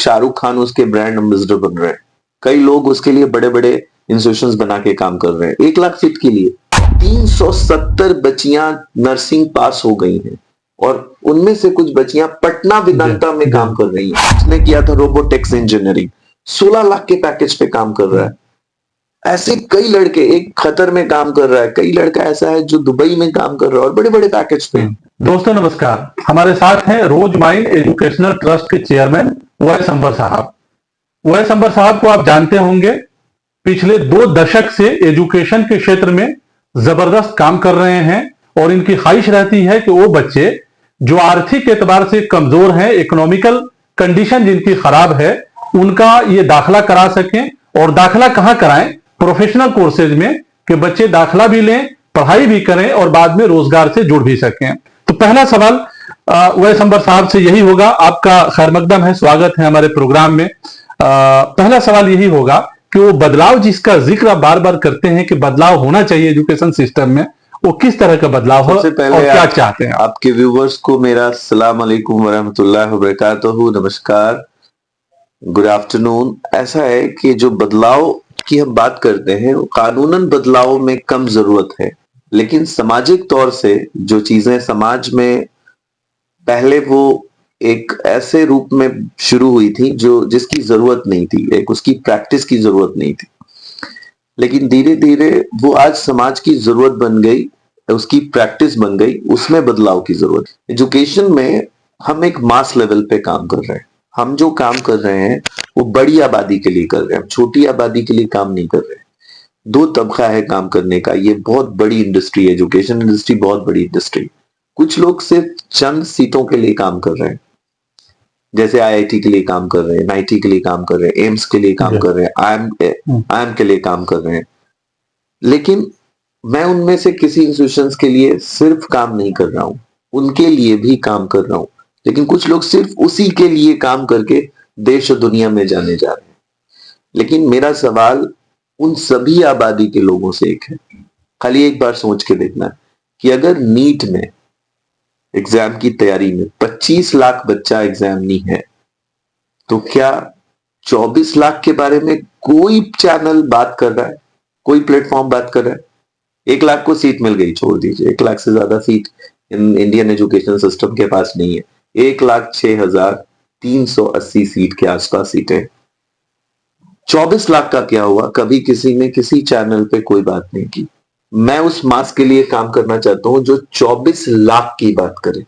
शाहरुख खान उसके brand ambassador बन रहे हैं, कई लोग उसके लिए बड़े बड़े इंस्टीट्यूशंस बना के काम कर रहे हैं। 1 लाख सीट के लिए 370 बच्चियां नर्सिंग पास हो गई हैं और उनमें से कुछ बच्चियां पटना वेदांता में काम कर रही हैं। उसने किया था रोबोटिक्स इंजीनियरिंग, 16 लाख के पैकेज पे काम कर रहा है। ऐसे कई लड़के, एक खतर में काम कर रहा है, कई लड़का ऐसा है जो दुबई में काम कर रहा है और बड़े बड़े पैकेज पे। दोस्तों नमस्कार, हमारे साथ हैं रोज माइंड एजुकेशनल ट्रस्ट के चेयरमैन उवैस अंबर साहब। उवैस अंबर साहब को आप जानते होंगे, पिछले 2 दशक से एजुकेशन के क्षेत्र में जबरदस्त काम कर रहे हैं और इनकी ख्वाहिश रहती है कि वो बच्चे जो आर्थिक एतबार से कमजोर हैं, इकोनॉमिकल कंडीशन जिनकी खराब है, उनका ये दाखिला करा सकें। और दाखिला कहाँ कराएं? प्रोफेशनल कोर्सेज में, कि बच्चे दाखिला भी लें, पढ़ाई भी करें और बाद में रोजगार से जुड़ भी सकें। तो पहला सवाल उवैस अंबर साहब से यही होगा। आपका खैर मकदम है, स्वागत है हमारे प्रोग्राम में। पहला सवाल यही होगा कि वो बदलाव जिसका जिक्र आप बार बार करते हैं कि बदलाव होना चाहिए एजुकेशन सिस्टम में, वो किस तरह का बदलाव हो और क्या चाहते हैं? आपके व्यूवर्स को मेरा अस्सलाम वालेकुम वरहमतुल्लाहि वबरकातुहू, नमस्कार, गुड आफ्टरनून। ऐसा है कि जो बदलाव की हम बात करते हैं, कानूनन बदलाव में कम जरूरत है, लेकिन सामाजिक तौर से जो चीजें समाज में पहले वो एक ऐसे रूप में शुरू हुई थी जो जिसकी जरूरत नहीं थी, एक उसकी प्रैक्टिस की जरूरत नहीं थी, लेकिन धीरे धीरे वो आज समाज की जरूरत बन गई, उसकी प्रैक्टिस बन गई, उसमें बदलाव की जरूरत। एजुकेशन में हम एक मास लेवल पे काम कर रहे हैं। हम जो काम कर रहे हैं वो बड़ी आबादी के लिए कर रहे हैं, हम छोटी आबादी के लिए काम नहीं कर रहे हैं। 2 तबका है काम करने का। ये बहुत बड़ी इंडस्ट्री है, एजुकेशन इंडस्ट्री बहुत बड़ी इंडस्ट्री। कुछ लोग सिर्फ चंद सीटों के लिए काम कर रहे हैं, जैसे आईआईटी के लिए काम कर रहे हैं, नाईटी के लिए काम कर रहे हैं, एम्स के लिए काम कर रहे हैं, आईएम के लिए काम कर रहे हैं। लेकिन मैं उनमें से किसी इंस्टीट्यूशंस के लिए सिर्फ काम नहीं कर रहा हूं, उनके लिए भी काम कर रहा हूं। लेकिन कुछ लोग सिर्फ उसी के लिए काम करके देश और दुनिया में जाने जा रहे हैं। लेकिन मेरा सवाल उन सभी आबादी के लोगों से एक है, खाली एक बार सोच के देखना है कि अगर नीट में एग्जाम की तैयारी में 25 लाख बच्चा एग्जाम नहीं है, तो क्या 24 लाख के बारे में कोई चैनल बात कर रहा है, कोई प्लेटफॉर्म बात कर रहा है? 1 लाख को सीट मिल गई, छोड़ दीजिए, 1 लाख से ज्यादा सीट इंडियन एजुकेशन सिस्टम के पास नहीं है। 1,06,380 सीट के आसपास सीटें। 24 लाख का क्या हुआ? कभी किसी ने किसी चैनल पे कोई बात नहीं की। मैं उस मास के लिए काम करना चाहता हूं जो 24 लाख की बात करे,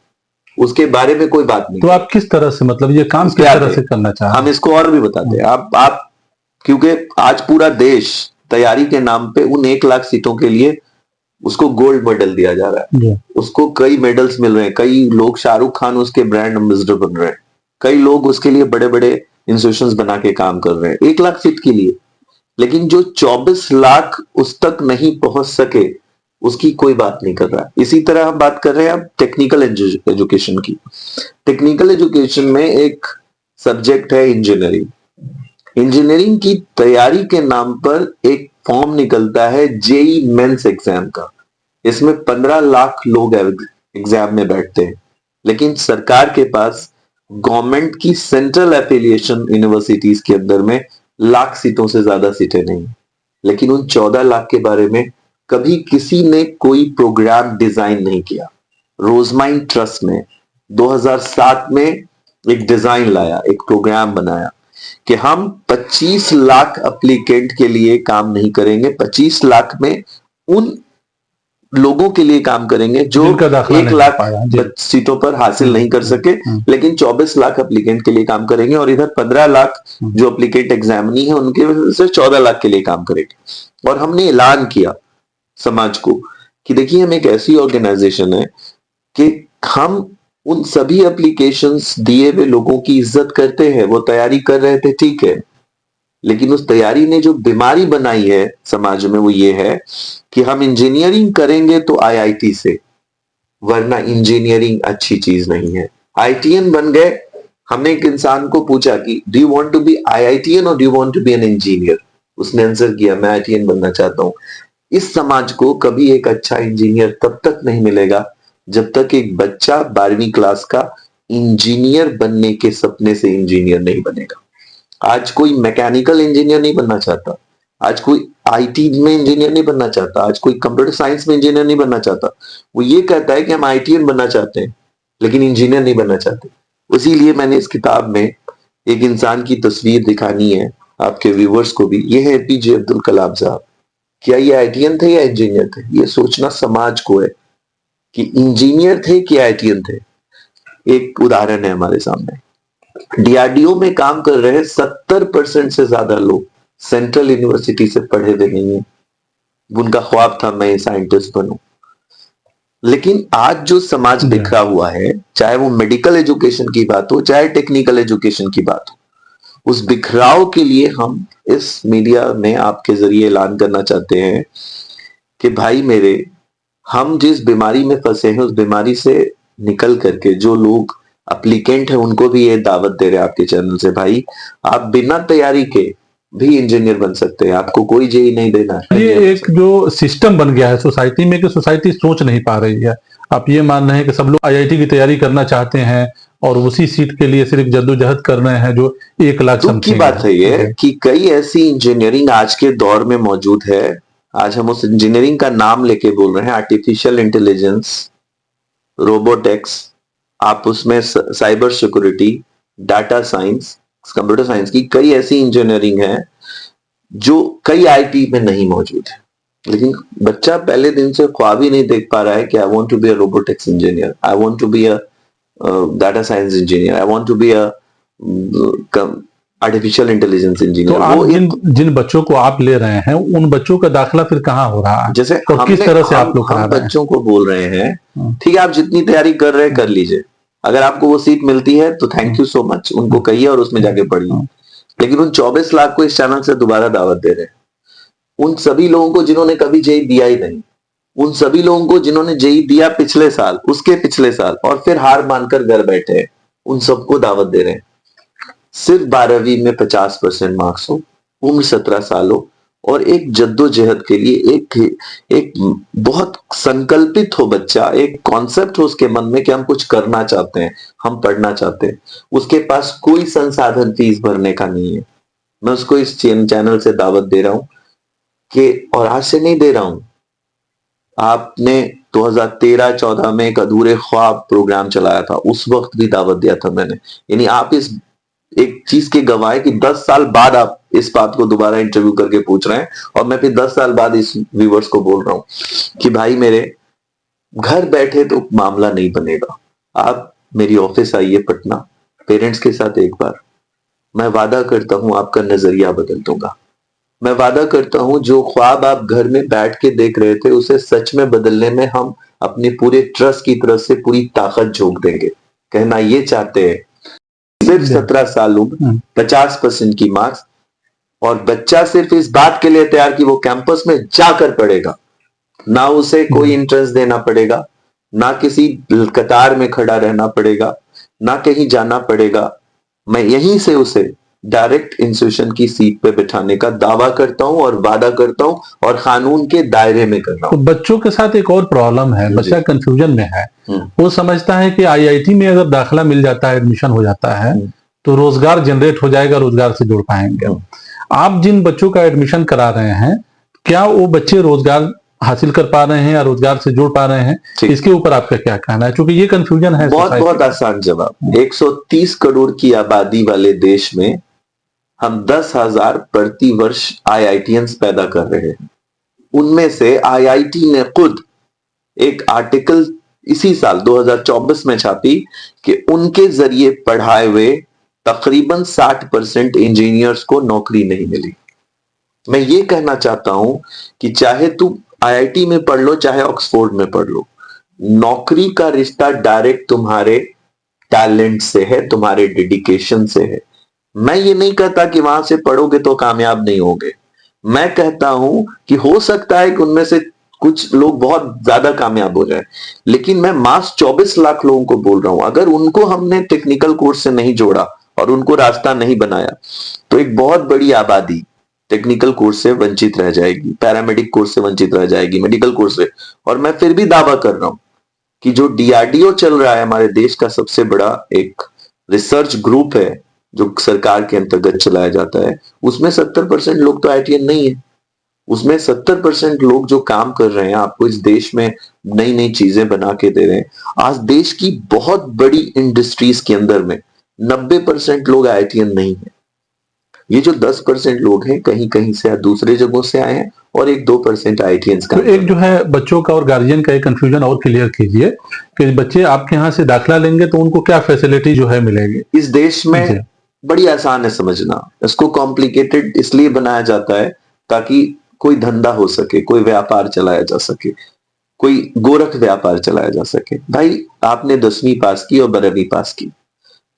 उसके बारे में कोई बात नहीं। तो आप किस तरह से, मतलब ये काम किस तरह से करना चाहते हैं? हम इसको और भी बताते हैं। आप क्योंकि आज पूरा देश तैयारी के नाम पे उन 1 लाख सीटों के लिए उसको गोल्ड मेडल दिया जा रहा है, उसको कई मेडल्स मिल रहे हैं, कई लोग, शाहरुख खान उसके ब्रांड एम्बेसडर बन रहे हैं, कई लोग उसके लिए बड़े बड़े इंस्टीट्यूशंस बना के काम कर रहे हैं 1 लाख सीट के लिए। लेकिन जो 24 लाख उस तक नहीं पहुंच सके, उसकी कोई बात नहीं कर रहा। इसी तरह हम बात कर रहे हैं अब टेक्निकल एजुकेशन की। टेक्निकल एजुकेशन में एक सब्जेक्ट है इंजीनियरिंग। इंजीनियरिंग की तैयारी के नाम पर एक फॉर्म निकलता है जेई मेंस एग्जाम का। इसमें 15 लाख लोग एग्जाम में बैठते हैं, लेकिन सरकार के पास गवर्नमेंट की सेंट्रल एफिलिएशन यूनिवर्सिटीज के अंदर में लाख सीटों से ज्यादा सीटें नहीं। लेकिन उन 14 लाख के बारे में कभी किसी ने कोई प्रोग्राम डिजाइन नहीं किया। रोजमाइंड ट्रस्ट ने 2007 में एक डिजाइन लाया, एक प्रोग्राम बनाया कि हम 25 लाख एप्लीकेंट के लिए काम नहीं करेंगे, 25 लाख में उन लोगों के लिए काम करेंगे जो 1 लाख सीटों पर हासिल नहीं कर सके, लेकिन 24 लाख एप्लीकेंट के लिए काम करेंगे, और इधर 15 लाख जो एप्लीकेंट एग्जामिनी है उनके वजह से 14 लाख के लिए काम करेंगे। और हमने ऐलान किया समाज को कि देखिए, हम एक ऐसी ऑर्गेनाइजेशन है कि हम उन सभी एप्लीकेशंस दिए हुए लोगों की इज्जत करते हैं। वो तैयारी कर रहे थे, ठीक है, लेकिन उस तैयारी ने जो बीमारी बनाई है समाज में वो ये है कि हम इंजीनियरिंग करेंगे तो आईआईटी से, वरना इंजीनियरिंग अच्छी चीज नहीं है। आईटीएन बन गए। हमने एक इंसान को पूछा कि do you want to be IITian और do you want to be an engineer? उसने आंसर किया, मैं आईटीएन बनना चाहता हूं। इस समाज को कभी एक अच्छा इंजीनियर तब तक नहीं मिलेगा जब तक एक बच्चा 12वीं क्लास का इंजीनियर बनने के सपने से इंजीनियर नहीं बनेगा। आज कोई मैकेनिकल इंजीनियर नहीं बनना चाहता, आज कोई आईटी में इंजीनियर नहीं बनना चाहता, आज कोई कंप्यूटर साइंस में इंजीनियर नहीं बनना चाहता। वो ये कहता है कि हम आईटीएन बनना चाहते हैं लेकिन इंजीनियर नहीं बनना चाहते। इसीलिए मैंने इस किताब में एक इंसान की तस्वीर दिखानी है आपके व्यूवर्स को भी। ये है एपीजे अब्दुल कलाम साहब। क्या ये आईटीएन थे या इंजीनियर थे? ये सोचना समाज को है कि इंजीनियर थे कि आईटीएन थे। एक उदाहरण है हमारे सामने, डीआरडीओ में काम कर रहे 70% से ज्यादा लोग सेंट्रल यूनिवर्सिटी से पढ़े हुए नहीं है। उनका ख्वाब था मैं साइंटिस्ट बनूं। लेकिन आज जो समाज बिखरा हुआ है, चाहे वो मेडिकल एजुकेशन की बात हो चाहे टेक्निकल एजुकेशन की बात हो, उस बिखराव के लिए हम इस मीडिया में आपके जरिए ऐलान करना चाहते हैं कि भाई मेरे, हम जिस बीमारी में फंसे हैं उस बीमारी से निकल करके जो लोग एप्लीकेंट है उनको भी ये दावत दे रहे हैं आपके चैनल से, भाई आप बिना तैयारी के भी इंजीनियर बन सकते हैं, आपको कोई जेई नहीं देना है। ये एक जो सिस्टम बन गया है सोसाइटी में कि सोसाइटी सोच नहीं पा रही है। आप ये मान रहे हैं कि सब लोग आईआईटी की तैयारी करना चाहते हैं और उसी सीट के लिए सिर्फ जद्दोजहद कर रहे हैं जो 1 लाख दुख की बात है ये कि कई ऐसी इंजीनियरिंग आज के दौर में मौजूद है। आज हम उस इंजीनियरिंग का नाम लेके बोल रहे हैं आर्टिफिशियल इंटेलिजेंस, रोबोटिक्स, आप उसमें cyber security, data science, computer science की कई ऐसी इंजीनियरिंग है जो कई आईटी में नहीं मौजूद है। लेकिन बच्चा पहले दिन से ख्वाब ही नहीं देख पा रहा है कि I want to be a robotics engineer, I want to be a data science engineer, I want to be a artificial intelligence engineer. तो आप जिन बच्चों को आप ले रहे हैं उन बच्चों का दाखिला फिर कहाँ हो रहा है? जैसे और किस तरह से आप लोग करा रहे हैं? बच्चों को बोल रहे हैं ठीक है आप जितनी तैयारी कर रहे हैं कर लीजिए, अगर आपको वो सीट मिलती है तो थैंक यू सो मच, उनको कहिए और उसमें जाके पढ़िए। लेकिन उन 24 लाख को इस चैनल से दोबारा दावत दे रहे हैं, उन सभी लोगों को जिन्होंने कभी जेई दिया ही नहीं, उन सभी लोगों को जिन्होंने जेई दिया पिछले साल, उसके पिछले साल और फिर हार मानकर घर बैठे हैं, उन सबको दावत दे रहे हैं। सिर्फ 12वीं में 50% मार्क्स हो, उम्र 17 साल हो और एक जद्दोजहद के लिए एक बहुत संकल्पित हो बच्चा, एक कॉन्सेप्ट हो उसके मन में कि हम कुछ करना चाहते हैं, हम पढ़ना चाहते हैं, उसके पास कोई संसाधन फीस भरने का नहीं है। मैं उसको इस चैनल से दावत दे रहा हूं कि, और आज से नहीं दे रहा हूं, आपने 2013-14 में एक अधूरे ख्वाब प्रोग्राम चलाया था, उस वक्त भी दावत दिया था मैंने। यानी आप इस एक चीज के गवाह है कि 10 साल बाद आप इस बात को दोबारा इंटरव्यू करके पूछ रहे हैं और मैं फिर 10 साल बाद इस व्यूवर्स को बोल रहा हूं कि भाई मेरे, घर बैठे तो मामला नहीं बनेगा, आप मेरी ऑफिस आइए पटना, पेरेंट्स के साथ एक बार, मैं वादा करता हूं आपका नजरिया बदल दूंगा। मैं वादा करता हूं जो ख्वाब आप घर में बैठ के देख रहे थे उसे सच में बदलने में हम अपने पूरे ट्रस्ट की तरफ से पूरी ताकत झोंक देंगे। कहना ये चाहते हैं, सिर्फ 17 साल उम्र, 50% की मार्क्स, और बच्चा सिर्फ इस बात के लिए तैयार कि वो कैंपस में जाकर पढ़ेगा, ना उसे कोई एंट्रेंस देना पड़ेगा, ना किसी कतार में खड़ा रहना पड़ेगा, ना कहीं जाना पड़ेगा। मैं यहीं से उसे डायरेक्ट इंस्टीट्यूशन की सीट पे बिठाने का दावा करता हूं और वादा करता हूं और कानून के दायरे में कर रहा हूं। तो बच्चों के साथ एक और प्रॉब्लम है, बच्चा कंफ्यूजन में है। वो समझता है कि आईआईटी में अगर दाखिला मिल जाता है, एडमिशन हो जाता है तो रोजगार जनरेट हो जाएगा, रोजगार से जुड़ पाएंगे। आप जिन बच्चों का एडमिशन करा रहे हैं, क्या वो बच्चे रोजगार हासिल कर पा रहे हैं या रोजगार से जुड़ पा रहे हैं? इसके ऊपर आपका क्या कहना है, क्योंकि ये कंफ्यूजन है। बहुत आसान जवाब, 130 करोड़ की आबादी वाले देश में हम 10,000 प्रति वर्ष आईआईटीएंस पैदा कर रहे हैं। उनमें से आईआईटी ने खुद एक आर्टिकल इसी साल 2024 में छापी कि उनके जरिए पढ़ाए हुए तकरीबन 60% इंजीनियर्स को नौकरी नहीं मिली। मैं ये कहना चाहता हूं कि चाहे तू आईआईटी में पढ़ लो चाहे ऑक्सफोर्ड में पढ़ लो, नौकरी का रिश्ता डायरेक्ट तुम्हारे टैलेंट से है, तुम्हारे डेडिकेशन से है। मैं ये नहीं कहता कि वहां से पढ़ोगे तो कामयाब नहीं होगे, मैं कहता हूं कि हो सकता है कि उनमें से कुछ लोग बहुत ज्यादा कामयाब हो जाए, लेकिन मैं मास 24 लाख लोगों को बोल रहा हूं, अगर उनको हमने टेक्निकल कोर्स से नहीं जोड़ा और उनको रास्ता नहीं बनाया तो एक बहुत बड़ी आबादी टेक्निकल कोर्स से वंचित रह जाएगी, पैरामेडिक कोर्स से वंचित रह जाएगी, मेडिकल कोर्स से। और मैं फिर भी दावा कर रहा हूं कि जो डीआरडीओ चल रहा है, हमारे देश का सबसे बड़ा एक रिसर्च ग्रुप है, जो सरकार के अंतर्गत चलाया जाता है, उसमें 70% लोग तो आईटीएन नहीं है। उसमें 70% लोग जो काम कर रहे हैं, आपको इस देश में नई नई चीजें बना के दे रहे हैं। आज देश की बहुत बड़ी इंडस्ट्रीज के अंदर में 90% लोग आईटीएन नहीं है। ये जो 10% लोग हैं कहीं कहीं से दूसरे जगहों से आए हैं और 1-2% आईटीएन्स का। तो एक जो है बच्चों का और गार्जियन का एक कंफ्यूजन और क्लियर कीजिए कि बच्चे आपके यहाँ से दाखिला लेंगे तो उनको क्या फैसिलिटी जो है मिलेगी। इस देश में बड़ी आसान है समझना, इसको कॉम्प्लिकेटेड इसलिए बनाया जाता है ताकि कोई धंधा हो सके, कोई व्यापार चलाया जा सके, कोई गोरख व्यापार चलाया जा सके। भाई आपने 10वीं पास की और 12वीं पास की,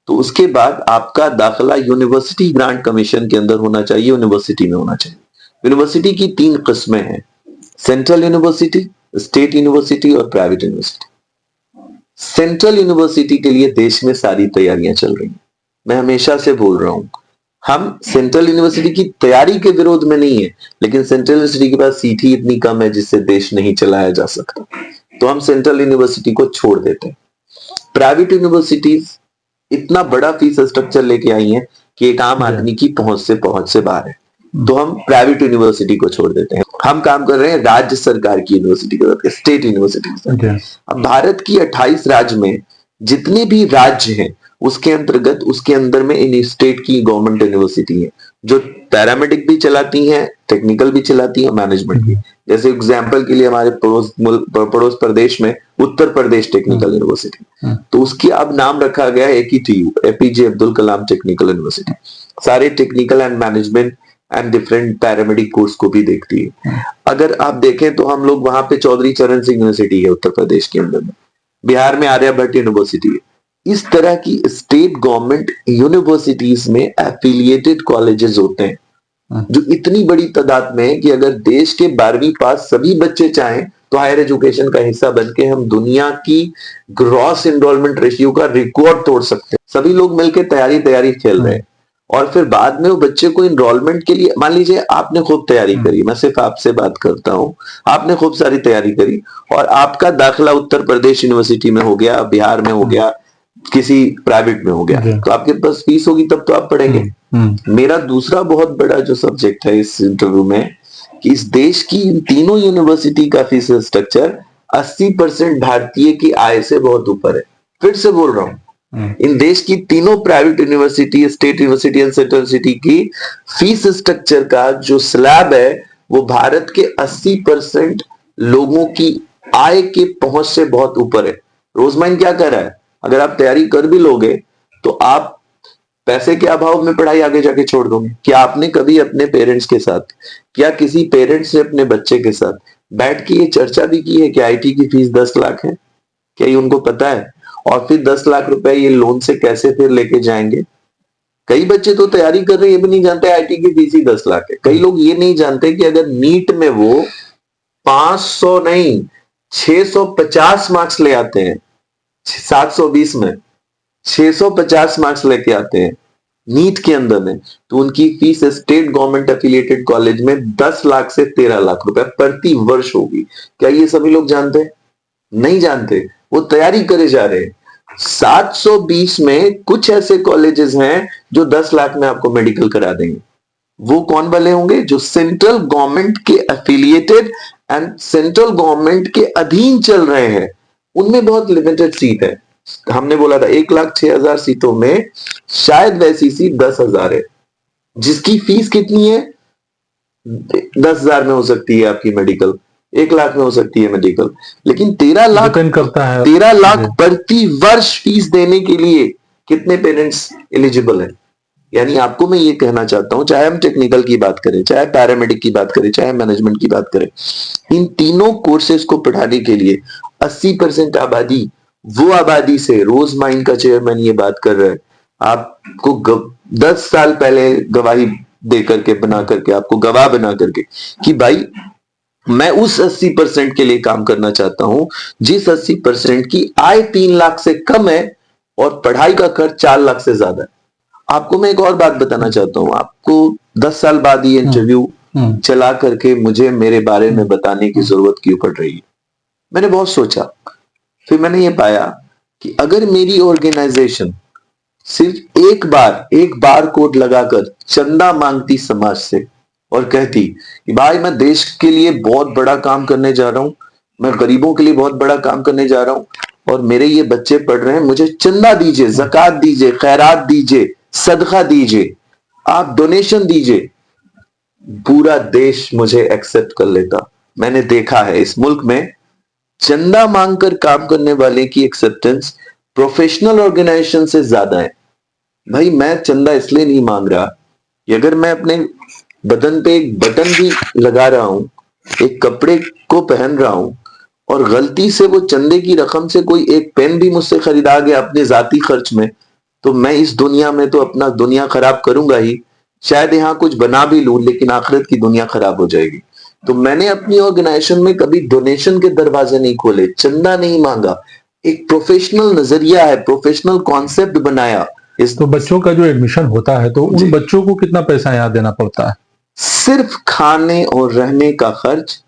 तो उसके बाद आपका दाखिला यूनिवर्सिटी ग्रांट कमीशन के अंदर होना चाहिए, यूनिवर्सिटी में होना चाहिए। यूनिवर्सिटी की 3 किस्में हैं, सेंट्रल यूनिवर्सिटी, स्टेट यूनिवर्सिटी और प्राइवेट यूनिवर्सिटी। सेंट्रल यूनिवर्सिटी के लिए देश में सारी तैयारियां चल रही हैं। मैं हमेशा से बोल रहा हूं, हम सेंट्रल यूनिवर्सिटी की तैयारी के विरोध में नहीं है, लेकिन सेंट्रल यूनिवर्सिटी के पास सीट ही इतनी कम है जिससे देश नहीं चलाया जा सकता, तो हम सेंट्रल यूनिवर्सिटी को छोड़ देते हैं। प्राइवेट यूनिवर्सिटीज इतना बड़ा फीस स्ट्रक्चर लेके आई हैं कि एक आम आदमी की पहुंच से बाहर है, तो हम प्राइवेट यूनिवर्सिटी को छोड़ देते हैं। हम काम कर रहे हैं राज्य सरकार की यूनिवर्सिटी के साथ, स्टेट यूनिवर्सिटी के साथ। अब भारत की 28 राज्य में जितने भी राज्य हैं उसके अंतर्गत उसके अंदर में इन स्टेट की गवर्नमेंट यूनिवर्सिटी है जो पैरामेडिक भी चलाती हैं, टेक्निकल भी चलाती हैं, मैनेजमेंट भी। जैसे एग्जांपल के लिए हमारे पड़ोस प्रदेश में उत्तर प्रदेश टेक्निकल यूनिवर्सिटी, तो उसकी अब नाम रखा गया है AKTU, APJ Abdul Kalam technical university. सारे technical and management and different paramedic course को भी देखती है। अगर आप देखें तो हम लोग वहां पे चौधरी चरण सिंह यूनिवर्सिटी है उत्तर प्रदेश के अंदर में, बिहार में आर्यभट्ट यूनिवर्सिटी है। इस तरह की स्टेट गवर्नमेंट यूनिवर्सिटीज में एफिलिएटेड कॉलेजेस होते हैं जो इतनी बड़ी तादाद में है कि अगर देश के 12वीं पास सभी बच्चे चाहें तो हायर एजुकेशन का हिस्सा बनके हम दुनिया की ग्रॉस एनरोलमेंट रेशियो का रिकॉर्ड तोड़ सकते हैं। सभी लोग मिलकर तैयारी खेल रहे हैं और फिर बाद में वो बच्चे को एनरोलमेंट के लिए, मान लीजिए आपने खूब तैयारी करी, मैं सिर्फ आपसे बात करता हूं, आपने खूब सारी तैयारी करी और आपका दाखिला उत्तर प्रदेश यूनिवर्सिटी में हो गया, बिहार में हो गया, किसी प्राइवेट में हो गया, तो आपके पास फीस होगी तब तो आप पढ़ेंगे। मेरा दूसरा बहुत बड़ा जो सब्जेक्ट है इस इंटरव्यू में कि इस देश की इन तीनों यूनिवर्सिटी का फीस स्ट्रक्चर 80% भारतीय की आय से बहुत ऊपर है। फिर से बोल रहा हूं, इन देश की तीनों private university, state university and central university की फीस स्ट्रक्चर का जो स्लैब है वो भारत के 80% लोगों की आय के पहुंच से बहुत ऊपर है। रोजमाइन क्या कर रहा है, अगर आप तैयारी कर भी लोगे तो आप पैसे के अभाव में पढ़ाई आगे जाके छोड़ दोगे। क्या आपने कभी अपने पेरेंट्स के साथ, क्या किसी पेरेंट्स ने अपने बच्चे के साथ बैठ के ये चर्चा भी की है कि आईटी की फीस 10 लाख है? क्या ये उनको पता है? और फिर 10 लाख रुपए ये लोन से कैसे फिर लेके जाएंगे? कई बच्चे तो तैयारी कर रहे हैं, ये भी नहीं जानते आईटी की फीस ही 10 लाख है। कई लोग ये नहीं जानते कि अगर नीट में वो 500 नहीं 650 मार्क्स ले आते हैं, 720 में 650 मार्क्स लेके आते हैं नीट के अंदर में, तो उनकी fees state government affiliated college में 10 लाख से 13 लाख रुपए प्रति वर्ष होगी। क्या ये सभी लोग जानते हैं? नहीं जानते, वो तैयारी करे जा रहे हैं। 720 में कुछ ऐसे कॉलेजेस हैं जो 10 लाख में आपको मेडिकल करा देंगे। वो कौन वाले होंगे? जो सेंट्रल गवर्नमेंट के एफिलिएटेड एंड सेंट्रल गवर्नमेंट के अधीन चल रहे हैं, उनमें बहुत लिमिटेड सीट है। हमने बोला था 1,06,000 सीटों में शायद वैसी सीट 10,000 है, जिसकी फीस कितनी है? 10,000 में हो सकती है आपकी मेडिकल, 1 लाख में हो सकती है मेडिकल, लेकिन 13 लाख करता है। 13 लाख प्रति वर्ष फीस देने के लिए कितने पेरेंट्स एलिजिबल हैं? यानी आपको मैं ये कहना चाहता हूं, चाहे हम टेक्निकल की बात करें, चाहे पैरामेडिक की बात करें, चाहे मैनेजमेंट की बात करें, इन तीनों कोर्सेज को पढ़ाने के लिए 80% आबादी, वो आबादी से रोजमाइन का चेयरमैन ये बात कर रहा है, आपको 10 साल पहले गवाही दे करके बना करके आपको गवाह बना करके कि भाई मैं उस 80% के लिए काम करना चाहता हूं जिस 80% की आय 3 लाख से कम है और पढ़ाई का खर्च 4 लाख से ज्यादा है। आपको मैं एक और बात बताना चाहता हूं, आपको 10 साल बाद ये इंटरव्यू चला करके मुझे मेरे बारे में बताने की जरूरत क्यों पड़ रही है? मैंने बहुत सोचा, फिर मैंने ये पाया कि अगर मेरी ऑर्गेनाइजेशन सिर्फ एक बार कोड लगाकर चंदा मांगती समाज से और कहती कि भाई मैं देश के लिए बहुत बड़ा काम करने जा रहा हूं, मैं गरीबों के लिए बहुत बड़ा काम करने जा रहा हूं और मेरे ये बच्चे पढ़ रहे हैं, मुझे चंदा दीजिए, ज़कात दीजिए, खैरात दीजिए, सदका दीजिए, आप डोनेशन दीजिए। पूरा देश मुझे एक्सेप्ट कर लेता। मैंने देखा है इस मुल्क में चंदा मांगकर काम करने वाले की एक्सेप्टेंस प्रोफेशनल ऑर्गेनाइजेशन से ज्यादा है। भाई मैं चंदा इसलिए नहीं मांग रहा कि अगर मैं अपने बदन पे एक बटन भी लगा रहा हूं, एक कपड़े को पहन रहा हूं और गलती से वो चंदे की रकम से कोई एक पेन भी मुझसे खरीदा गया अपने जाती खर्च में, तो मैं इस दुनिया में तो अपना दुनिया खराब करूंगा ही, शायद यहाँ कुछ बना भी लूं लेकिन आखिरत की दुनिया खराब हो जाएगी। तो मैंने अपनी ऑर्गेनाइजेशन में कभी डोनेशन के दरवाजे नहीं खोले, चंदा नहीं मांगा, एक प्रोफेशनल नजरिया है, प्रोफेशनल कॉन्सेप्ट बनाया। इस तो बच्चों का जो एडमिशन होता है तो उन बच्चों को कितना पैसा यहाँ देना पड़ता है? सिर्फ खाने और रहने का खर्च।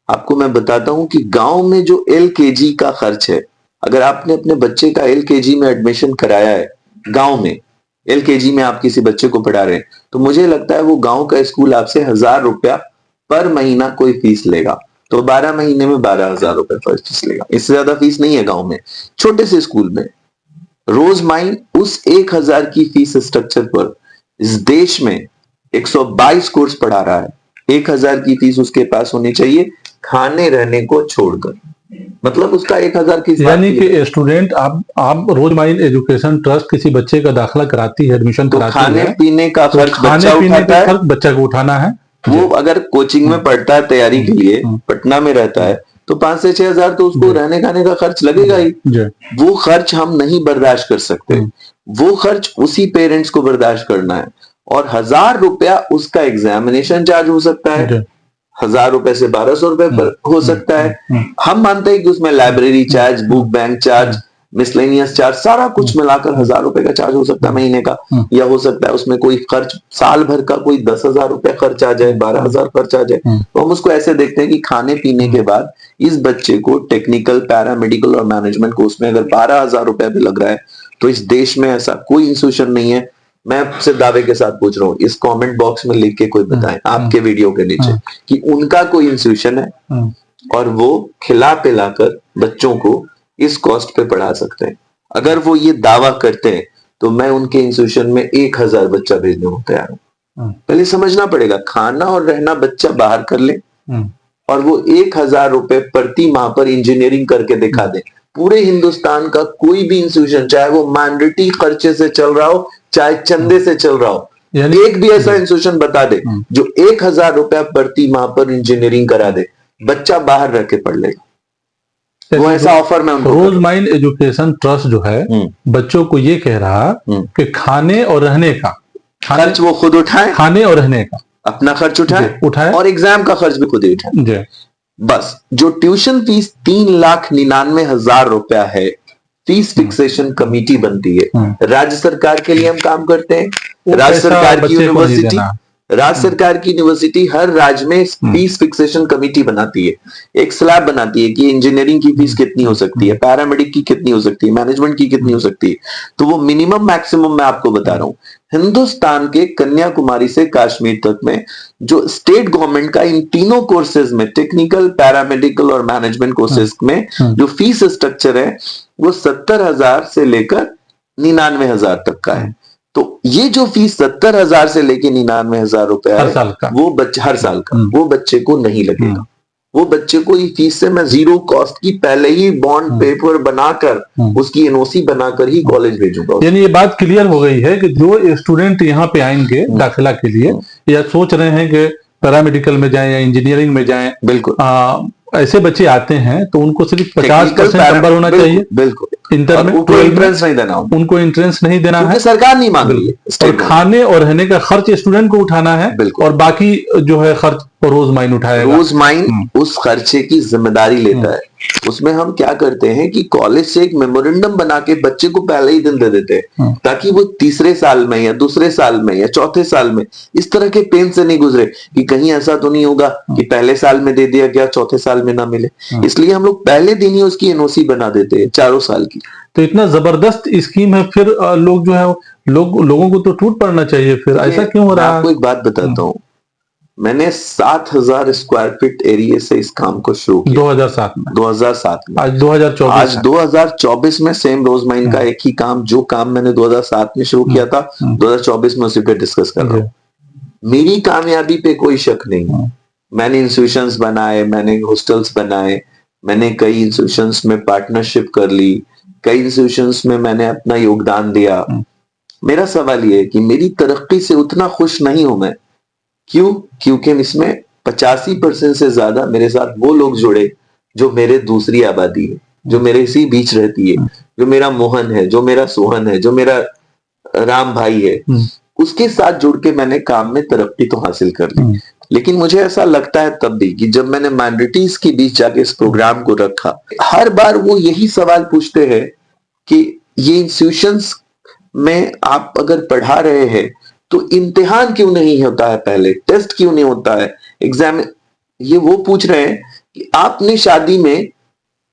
आपको मैं बताता हूं कि गांव में जो LKG का खर्च है, अगर आपने अपने बच्चे का LKG में एडमिशन कराया है, गांव में LKG में आप किसी बच्चे को पढ़ा रहे हैं, तो मुझे लगता है वो गांव का स्कूल आपसे 1000 रुपया पर महीना कोई फीस लेगा, तो 12 महीने में 12,000 रुपए फीस लेगा। इससे ज्यादा फीस नहीं है गांव में। छोटे से स्कूल में रोज माइन उस 1000 की फीस स्ट्रक्चर पर इस देश में 122 कोर्स पढ़ा रहा है। 1000 की फीस उसके पास होनी चाहिए खाने रहने को छोड़कर, मतलब उसका 1000 की, यानी कि स्टूडेंट आप रोज माइन एजुकेशन ट्रस्ट किसी बच्चे का दाखिला कराती है, एडमिशन तो कराती खाने है, पीने का तो खर्च खाने बच्चा पीने उठाता का है। खर्च बच्चा को उठाना है। वो अगर कोचिंग में पढ़ता है तैयारी के लिए, पटना में रहता है, तो 5 से 6 हजार तो उसको रहने खाने का खर्च लगेगा ही। वो खर्च हम नहीं बर्दाश्त कर सकते, वो खर्च उसी पेरेंट्स को बर्दाश्त करना है। और 1000 रुपया उसका एग्जामिनेशन चार्ज हो सकता है, 1000 रुपए से 1200 रुपए पर हो सकता है। हम मानते हैं कि उसमें library charge, book bank charge, miscellaneous charge, सारा कुछ मिलाकर 1000 रुपए का चार्ज हो सकता है महीने का, या हो सकता है उसमें कोई खर्च साल भर का कोई 10,000 रुपए खर्च आ जाए, 12,000 खर्च आ जाए। तो हम उसको ऐसे देखते हैं कि खाने पीने के बाद इस बच्चे को टेक्निकल, पैरामेडिकल और मैनेजमेंट कोर्स में अगर 12,000 रुपए भी लग रहा है, तो इस देश में ऐसा कोई इंस्टीट्यूशन नहीं है, मैं आपसे दावे के साथ पूछ रहा हूँ, इस कमेंट बॉक्स में लिख के कोई बताएं आपके वीडियो के नीचे कि उनका कोई इंस्टीट्यूशन है और वो खिला पिला कर बच्चों को इस कॉस्ट पे पढ़ा सकते हैं। अगर वो ये दावा करते हैं तो मैं उनके इंस्टीट्यूशन में 1000 बच्चा भेजने को तैयार हूं। पहले समझना पड़ेगा, खाना और रहना बच्चा बाहर कर ले और वो 1000 रुपए प्रति माह पर इंजीनियरिंग करके दिखा दे। पूरे हिंदुस्तान का कोई भी इंस्टीट्यूशन, चाहे वो मैंडेटरी खर्चे से चल रहा हो चाहे चंदे से चल रहा हो, एक भी ऐसा इंस्टीट्यूशन बता दे जो 1000 रुपया प्रति माह पर इंजीनियरिंग करा दे, बच्चा बाहर रह के पढ़ लेगा। वो ऐसा ऑफर मैं उनको रोज माइन एजुकेशन ट्रस्ट जो है बच्चों को ये कह रहा कि खाने और रहने का खर्च वो खुद उठाए, खाने और रहने का अपना खर्च उठाए और एग्जाम का खर्च भी खुद ही उठाए। बस जो ट्यूशन फीस 3,99,000 रुपया है, फीस फिक्सेशन कमेटी बनती है। राज्य सरकार के लिए हम काम करते हैं। राज्य सरकार की यूनिवर्सिटी हर राज्य में फीस फिक्सेशन कमेटी बनाती है, एक स्लैब बनाती है कि इंजीनियरिंग की फीस कितनी हो सकती है, पैरामेडिक की कितनी हो सकती है, मैनेजमेंट की कितनी हो सकती है। तो वो मिनिमम मैक्सिमम मैं आपको बता रहा हूं, हिंदुस्तान के कन्याकुमारी से कश्मीर तक में जो स्टेट गवर्नमेंट का इन तीनों कोर्सेज में, टेक्निकल, पैरामेडिकल और मैनेजमेंट कोर्सेज में जो फीस स्ट्रक्चर है वो 70,000 से लेकर 99,000 तक का है। तो ये जो फीस 70,000 से लेकर 99,000 रुपया हर साल का, वो बच्चे हर साल का, वो बच्चे को नहीं लगेगा। वो बच्चे को ये फीस से मैं जीरो कॉस्ट की पहले ही बॉन्ड पेपर बनाकर उसकी एनओसी बनाकर ही कॉलेज भेजूंगा। यानी ये बात क्लियर हो गई है कि जो स्टूडेंट यहाँ पे आएंगे दाखिला के लिए या सोच रहे हैं कि पैरामेडिकल में जाएं या इंजीनियरिंग में जाएं, बिल्कुल ऐसे बच्चे आते हैं तो उनको सिर्फ 50% नंबर होना चाहिए। बिल्कुल इंटर में उनको एंट्रेंस नहीं देना, उनको एंट्रेंस नहीं देना है, सरकार नहीं मांग रही है। और खाने और रहने का खर्च स्टूडेंट को उठाना है और बाकी जो है खर्च रोज माइन उठाएगा। रोज माइन उस खर्चे की जिम्मेदारी लेता है। उसमें हम क्या करते हैं कि कॉलेज से एक मेमोरेंडम बना के बच्चे को पहले ही दिन दे देते हैं ताकि वो तीसरे साल में या दूसरे साल में या चौथे साल में इस तरह के पेन से नहीं गुजरे कि कहीं ऐसा तो नहीं होगा कि पहले साल में दे दिया गया चौथे साल में ना मिले। इसलिए हम लोग पहले दिन ही उसकी एनओसी बना देते हैं 4 साल की। की। तो इतना जबरदस्त स्कीम है, फिर लोग जो है लोगों को तो टूट पड़ना चाहिए, फिर ऐसा क्यों हो मैं रहा है? आपको एक बात बताता हूँ, मैंने 7,000 स्क्वायर फीट एरिया से इस काम को शुरू किया 2007 में, 2007 में। आज 2024 आज है। 2024 में सेम रोज माइन का एक ही काम, जो काम मैंने 2007 में शुरू किया था, 2024 में उसी पे डिस्कस कर रहा हूँ। मेरी कामयाबी पे कोई शक नहीं। मैंने इंस्टीट्यूशंस बनाए, मैंने हॉस्टल्स बनाए, मैंने कई इंस्टीट्यूशंस में पार्टनरशिप कर ली, कई इंस्टीट्यूशंस में मैंने अपना योगदान दिया। मेरा सवाल ये है कि मेरी तरक्की से उतना खुश नहीं हूं मैं। क्यों? क्योंकि इसमें 85% से ज्यादा मेरे साथ वो लोग जुड़े जो मेरे दूसरी आबादी है, जो मेरे इसी बीच रहती है, जो मेरा मोहन है, जो मेरा सोहन है, जो मेरा राम भाई है, उसके साथ जुड़ के मैंने काम में तरक्की तो हासिल कर ली। लेकिन मुझे ऐसा लगता है तब भी कि जब मैंने माइनॉरिटीज के बीच जाके इस प्रोग्राम को रखा, हर बार वो यही सवाल पूछते हैं कि ये इंस्टीट्यूशंस में आप अगर पढ़ा रहे हैं तो इम्तिहान क्यों नहीं होता है, पहले टेस्ट क्यों नहीं होता है, एग्जाम। ये वो पूछ रहे हैं कि आपने शादी में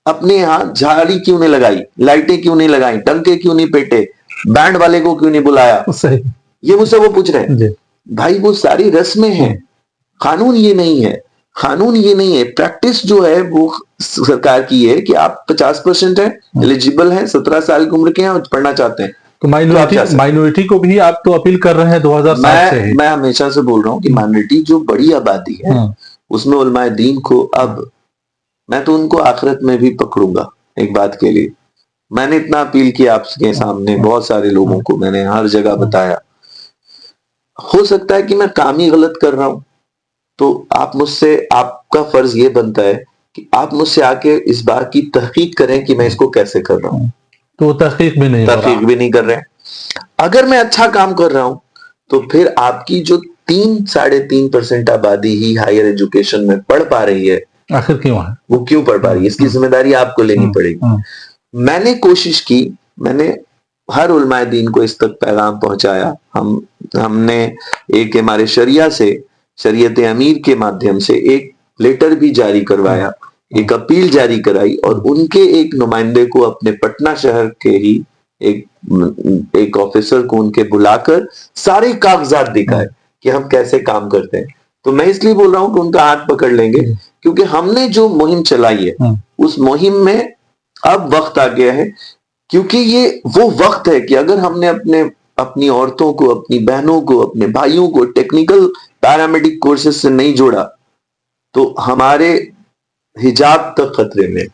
अपने यहाँ झाड़ी क्यों नहीं लगाई, लाइटें क्यों नहीं लगाई, टंके क्यों नहीं पेटे, बैंड वाले को क्यों नहीं बुलाया। सही। ये मुझसे वो पूछ रहे हैं। भाई वो सारी रस्में हैं, कानून ये नहीं है, कानून ये नहीं है। प्रैक्टिस जो है वो सरकार की है कि आप 50% है, एलिजिबल है, 17 साल की उम्र के हैं और पढ़ना चाहते हैं। तो माइनॉरिटी को भी आप तो अपील कर रहे हैं 2007 से ही। मैं हमेशा से बोल रहा हूँ कि माइनॉरिटी जो बड़ी आबादी है उसमें उलमाए दीन को, अब मैं तो उनको आखिरत में भी पकड़ूंगा एक बात के लिए। मैंने इतना अपील किया आपके सामने, बहुत सारे लोगों को मैंने हर जगह बताया। हो सकता है कि मैं काम ही गलत कर रहा हूं, तो आप मुझसे, आपका फर्ज ये बनता है कि आप मुझसे आके इस बात की तहकीक करें कि मैं इसको कैसे कर रहा हूं। तो तहकीक भी नहीं कर रहे हैं। अगर मैं अच्छा काम कर रहा हूं तो फिर आपकी जो 3-3.5% आबादी ही हायर एजुकेशन में पढ़ पा रही है, आखिर क्यों है, वो क्यों पढ़ पा रही है, इसकी जिम्मेदारी आपको लेनी पड़ेगी। मैंने कोशिश की, मैंने हर उलमाए दीन को इस तक पैगाम पहुंचाया। हमने एक हमारे शरिया से, शरीयत अमीर के माध्यम से एक लेटर भी जारी करवाया, एक अपील जारी कराई और उनके एक नुमाइंदे को अपने पटना शहर के ही एक ऑफिसर को उनके बुलाकर सारे कागजात दिखाए कि हम कैसे काम करते हैं। तो मैं इसलिए बोल रहा हूं कि उनका हाथ पकड़ लेंगे, क्योंकि हमने जो मुहिम चलाई है उस मुहिम में अब वक्त आ गया है, क्योंकि ये वो वक्त है कि अगर हमने अपनी औरतों को, अपनी बहनों को, अपने भाइयों को टेक्निकल पैरामेडिक कोर्सेज से नहीं जोड़ा तो हमारे हिजाब तक खतरे में।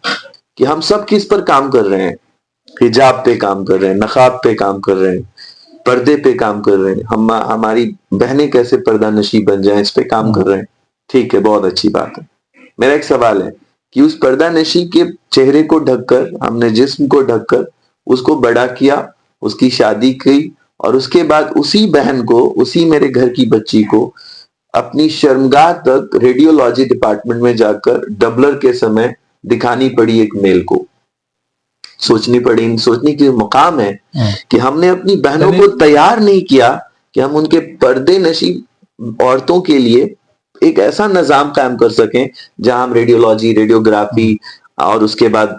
कि हम सब किस पर काम कर रहे हैं, हिजाब पे काम कर रहे हैं, नकाब पे काम कर रहे हैं, पर्दे पे काम कर रहे हैं, हमारी बहनें कैसे पर्दा नशी बन जाएं, इस पे काम कर रहे हैं। ठीक है, बहुत अच्छी बात है। मेरा एक सवाल है कि उस पर्दा नशी के चेहरे को ढककर, हमने जिस्म को ढककर उसको बड़ा किया, उसकी शादी की और उसके बाद उसी बहन को, उसी मेरे घर की बच्ची को अपनी शर्मगाह तक रेडियोलॉजी डिपार्टमेंट में जाकर डबलर के समय दिखानी पड़ी एक मेल को। सोचने की मुकाम है कि हमने अपनी बहनों को तैयार नहीं किया कि हम उनके पर्दे नशी औरतों के लिए एक ऐसा निजाम कायम कर सकें जहां हम रेडियोलॉजी, रेडियोग्राफी और उसके बाद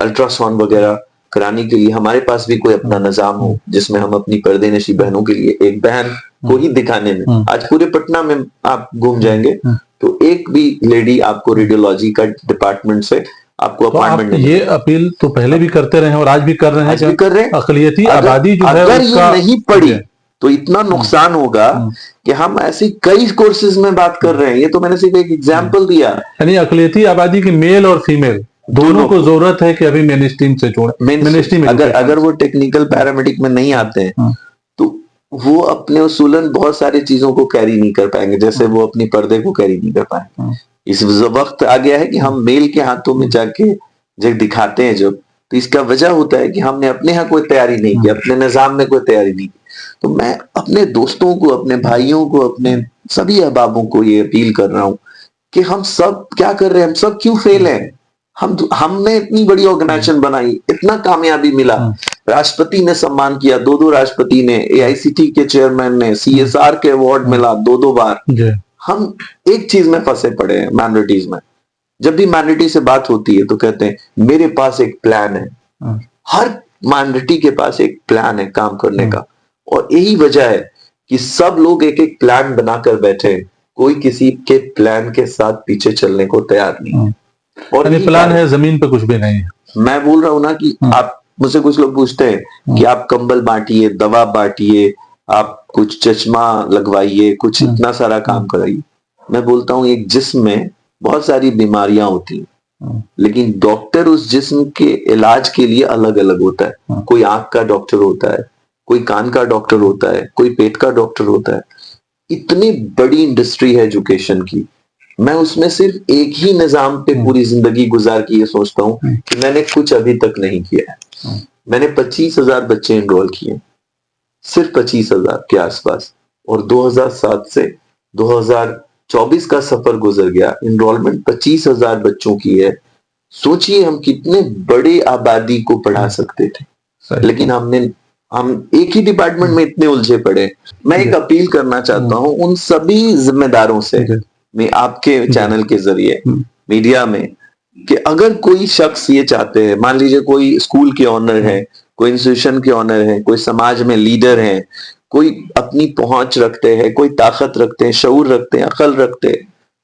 अल्ट्रासाउंड वगैरह कराने के लिए हमारे पास भी कोई अपना निजाम हो, जिसमें हम अपनी पर्दे नशी बहनों के लिए, एक बहन को ही दिखाने में, आज पूरे पटना में आप घूम जाएंगे तो एक भी लेडी आपको रेडियोलॉजी का डिपार्टमेंट से आपको अपॉइंटमेंट नहीं। ये अपील तो पहले भी करते रहे और आज भी कर रहे हैं, अकलियती आबादी जो है अगर ये नहीं पड़ी तो इतना नुकसान होगा कि हम ऐसी कई कोर्सेज में बात कर रहे हैं। ये तो मैंने सिर्फ एक एग्जांपल दिया। यानी अकलियती आबादी की मेल और फीमेल दोनों को जरूरत है कि अभी मेन स्ट्रीम से जोड़ें। अगर वो टेक्निकल पैरामेडिक में नहीं आते हैं तो वो अपने उसूलन बहुत सारी चीजों को कैरी नहीं कर पाएंगे, जैसे वो अपनी पर्दे को कैरी नहीं कर पाएंगे। इस वक्त आ गया है कि हम मेल के हाथों में जाके जब दिखाते हैं जब, तो इसका वजह होता है कि हमने अपने यहाँ कोई तैयारी नहीं की, अपने निजाम में कोई तैयारी नहीं की। तो मैं अपने दोस्तों को, अपने भाइयों को, अपने सभी अहबाबों को ये अपील कर रहा हूं कि हम सब क्या कर रहे हैं, हम सब क्यों फेल हैं। हमने इतनी बड़ी ऑर्गेनाइजेशन बनाई, इतना कामयाबी मिला, राष्ट्रपति ने सम्मान किया, 2 राष्ट्रपति ने, AICT के चेयरमैन ने, CSR के अवार्ड मिला 2 बार। हम एक चीज में फंसे पड़े हैं माइनॉरिटीज में। जब भी माइनॉरिटी से बात होती है तो कहते हैं मेरे पास एक प्लान है, हर माइनॉरिटी के पास एक प्लान है काम करने का, और यही वजह है कि सब लोग एक एक प्लान बनाकर बैठे हैं, कोई किसी के प्लान के साथ पीछे चलने को तैयार नहीं है। और यानी प्लान है, जमीन पे कुछ भी नहीं है। मैं बोल रहा हूं ना कि आप, मुझसे कुछ लोग पूछते हैं कि आप कंबल बांटिए, दवा बांटिए, आप कुछ चश्मा लगवाइए, कुछ इतना सारा काम कराइए। मैं बोलता हूं एक जिस्म में बहुत सारी बीमारियां होती हैं, लेकिन डॉक्टर उस जिस्म के इलाज के लिए अलग अलग होता है। कोई आंख का डॉक्टर होता है, कोई कान का डॉक्टर होता है, कोई पेट का डॉक्टर होता है। इतनी बड़ी इंडस्ट्री है एजुकेशन की, मैं उसमें सिर्फ एक ही निजाम पे पूरी जिंदगी गुजार की ये सोचता हूँ कि मैंने कुछ अभी तक नहीं किया है। मैंने 25,000 बच्चे एनरोल किए, सिर्फ 25,000 के आसपास, और 2007 से 2024 का सफर गुजर गया, एनरोलमेंट 25,000 बच्चों की है। सोचिए हम कितने बड़े आबादी को पढ़ा सकते थे, लेकिन हम एक ही डिपार्टमेंट में इतने उलझे पड़े। मैं एक अपील करना चाहता हूं उन सभी जिम्मेदारों से, मैं आपके चैनल के जरिए मीडिया में, कि अगर कोई शख्स ये चाहते हैं, मान लीजिए कोई स्कूल के ऑनर है, कोई इंस्टीट्यूशन के ऑनर है, कोई समाज में लीडर है, कोई अपनी पहुंच रखते हैं, कोई ताकत रखते हैं, शऊर रखते हैं, अकल रखते हैं,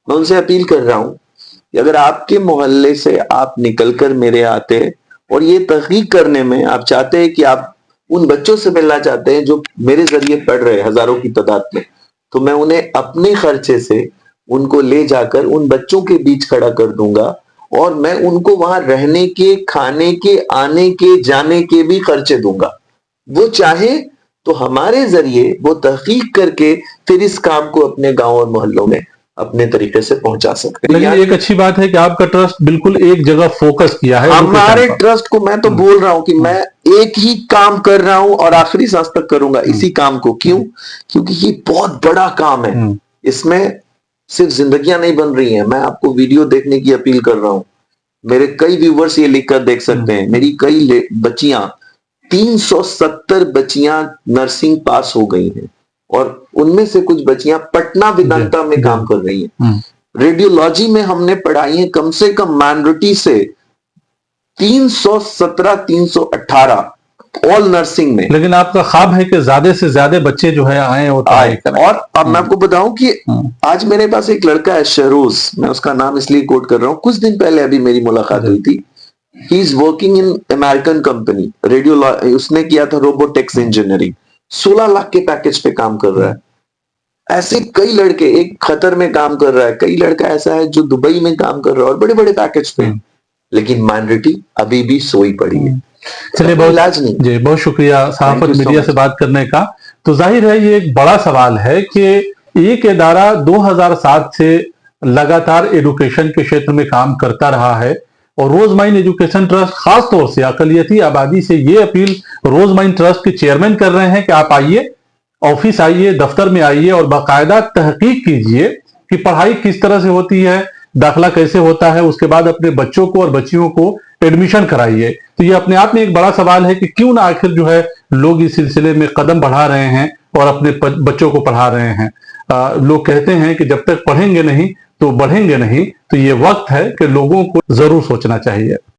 मैं उनसे अपील कर रहा हूं कि अगर आपके मोहल्ले से आप निकलकर मेरे आते और ये तहकीक करने में आप चाहते हैं कि आप उन बच्चों से मिलना चाहते हैं जो मेरे जरिए पढ़ रहे हैं हजारों की तादाद में, तो मैं उन्हें अपने खर्चे से उनको ले जाकर उन बच्चों के बीच खड़ा कर दूंगा, और मैं उनको वहां रहने के, खाने के, आने के, जाने के भी खर्चे दूंगा। वो चाहे तो हमारे जरिए वो तहकीक करके फिर इस काम को अपने गांव और मोहल्लों में अपने तरीके से पहुंचा सकते हैं। लेकिन एक अच्छी बात है कि आपका ट्रस्ट बिल्कुल एक जगह फोकस किया है। हमारे ट्रस्ट को, मैं तो बोल रहा हूं कि मैं एक ही काम कर रहा हूं और आखिरी सांस तक करूंगा इसी काम को। क्यों? क्योंकि ये बहुत बड़ा काम है, इसमें सिर्फ जिंदगियां नहीं बन रही हैं। मैं आपको वीडियो देखने की अपील कर रहा हूं, मेरे कई व्यूवर्स ये लिखकर देख सकते हैं, मेरी कई बच्चियां, 370 बच्चियां नर्सिंग पास हो गई हैं, और उनमें से कुछ बच्चियां पटना वेदांता में काम कर रही हैं। रेडियोलॉजी में हमने पढ़ाई है कम से कम माइनॉरिटी से 317, 318 ऑल नर्सिंग में। लेकिन आपका ख्वाब है कि ज्यादा से ज्यादा बच्चे जो है आए और अब मैं आपको बताऊं कि आज मेरे पास एक लड़का है शहरोज, मैं उसका नाम इसलिए कोट कर रहा हूं, कुछ दिन पहले अभी मेरी मुलाकात हुई थी। He is working in American company, radio, उसने किया था रोबोटिक्स इंजीनियरिंग, 16 लाख के पैकेज पे काम कर रहा है। ऐसे कई लड़के, एक खतर में काम कर रहा है, कई लड़का ऐसा है जो दुबई में काम कर रहा है और बड़े बड़े पैकेज पे, लेकिन माइनॉरिटी अभी भी सोई पड़ी है। चलिए, बहुत शुक्रिया सहाफत मीडिया से बात करने का। तो जाहिर है ये एक बड़ा सवाल है कि एक इदारा 2007 से लगातार एजुकेशन के क्षेत्र में काम करता रहा है, और रोजमाइन एजुकेशन ट्रस्ट खास तौर से अकलियती आबादी से ये अपील रोजमाइन ट्रस्ट के चेयरमैन कर रहे हैं कि आप आइए, ऑफिस आइए, दफ्तर में आइए और बाकायदा तहकीक कीजिए कि पढ़ाई किस तरह से होती है, दाखिला कैसे होता है, उसके बाद अपने बच्चों को और बच्चियों को एडमिशन कराइए। तो ये अपने आप में एक बड़ा सवाल है कि क्यों ना आखिर जो है लोग इस सिलसिले में कदम बढ़ा रहे हैं और अपने बच्चों को पढ़ा रहे हैं। लोग कहते हैं कि जब तक पढ़ेंगे नहीं तो बढ़ेंगे नहीं, तो ये वक्त है कि लोगों को जरूर सोचना चाहिए।